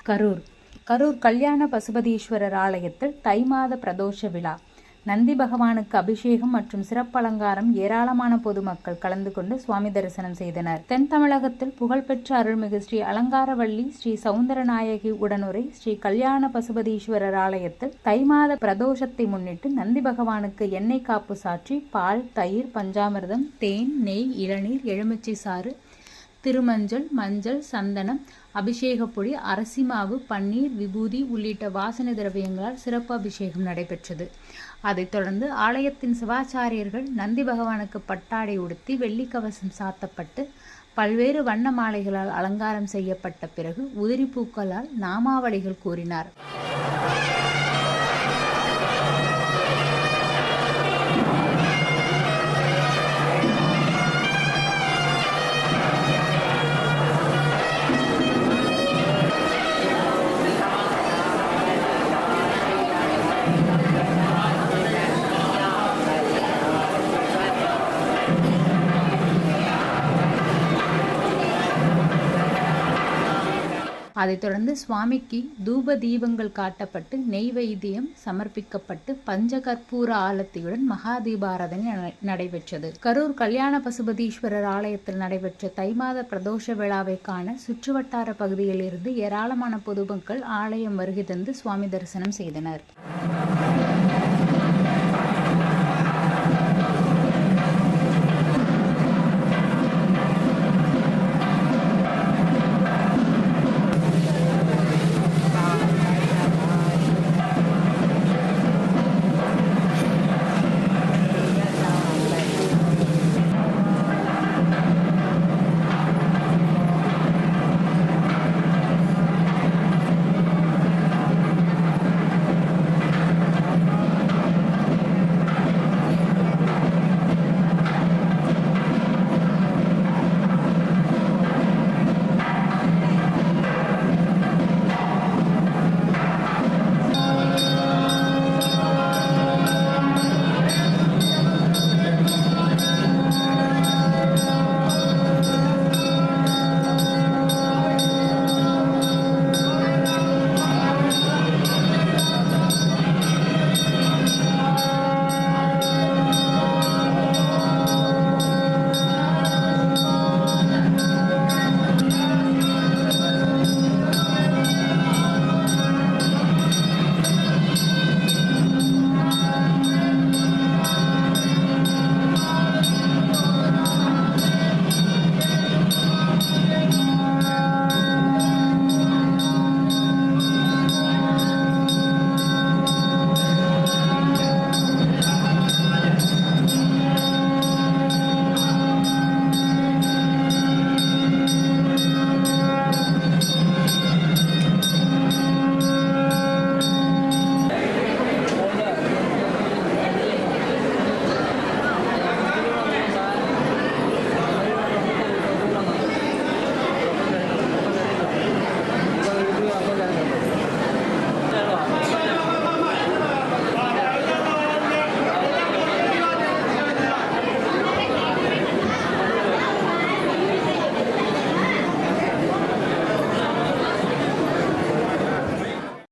கரூர் கல்யாண பசுபதீஸ்வரர் ஆலயத்தில் தை மாத பிரதோஷ விழா. நந்தி பகவானுக்கு அபிஷேகம் மற்றும் சிறப்பு அலங்காரம். ஏராளமான பொதுமக்கள் கலந்து கொண்டு சுவாமி தரிசனம் செய்தனர். தென் தமிழகத்தில் புகழ்பெற்ற அருள்மிகு ஸ்ரீ அலங்காரவள்ளி ஸ்ரீ சௌந்தரநாயகி உடனுரை ஸ்ரீ கல்யாண பசுபதீஸ்வரர் ஆலயத்தில் தை மாத பிரதோஷத்தை முன்னிட்டு நந்தி பகவானுக்கு எண்ணெய் காப்பு சாற்றி பால், தயிர், பஞ்சாமிர்தம், தேன், நெய், இளநீர், எலுமிச்சை சாறு, திருமஞ்சள், மஞ்சள், சந்தனம், அபிஷேகப்பொடி, அரிசி மாவு, பன்னீர், விபூதி உள்ளிட்ட வாசனை திரவியங்களால் சிறப்பு அபிஷேகம் நடைபெற்றது. அதைத் தொடர்ந்து ஆலயத்தின் சிவாச்சாரியர்கள் நந்தி பகவானுக்கு பட்டாடை உடுத்தி வெள்ளிக்கவசம் சாத்தப்பட்டு பல்வேறு வண்ண மாலைகளால் அலங்காரம் செய்யப்பட்ட பிறகு உதிரி பூக்களால் நாமாவளிகள் கூறினார். அதைத் தொடர்ந்து சுவாமிக்கு தூப தீபங்கள் காட்டப்பட்டு நெய்வேத்தியம் சமர்ப்பிக்கப்பட்டு பஞ்சகற்பூர ஆலத்தியுடன் மகா தீபாராதனை நடைபெற்றது. கரூர் கல்யாண பசுபதீஸ்வரர் ஆலயத்தில் நடைபெற்ற தை மாத பிரதோஷ விழாவை காண சுற்றுவட்டார பகுதியில் இருந்து ஏராளமான பொதுமக்கள் ஆலயம் வருகை தந்து சுவாமி தரிசனம் செய்தனர்.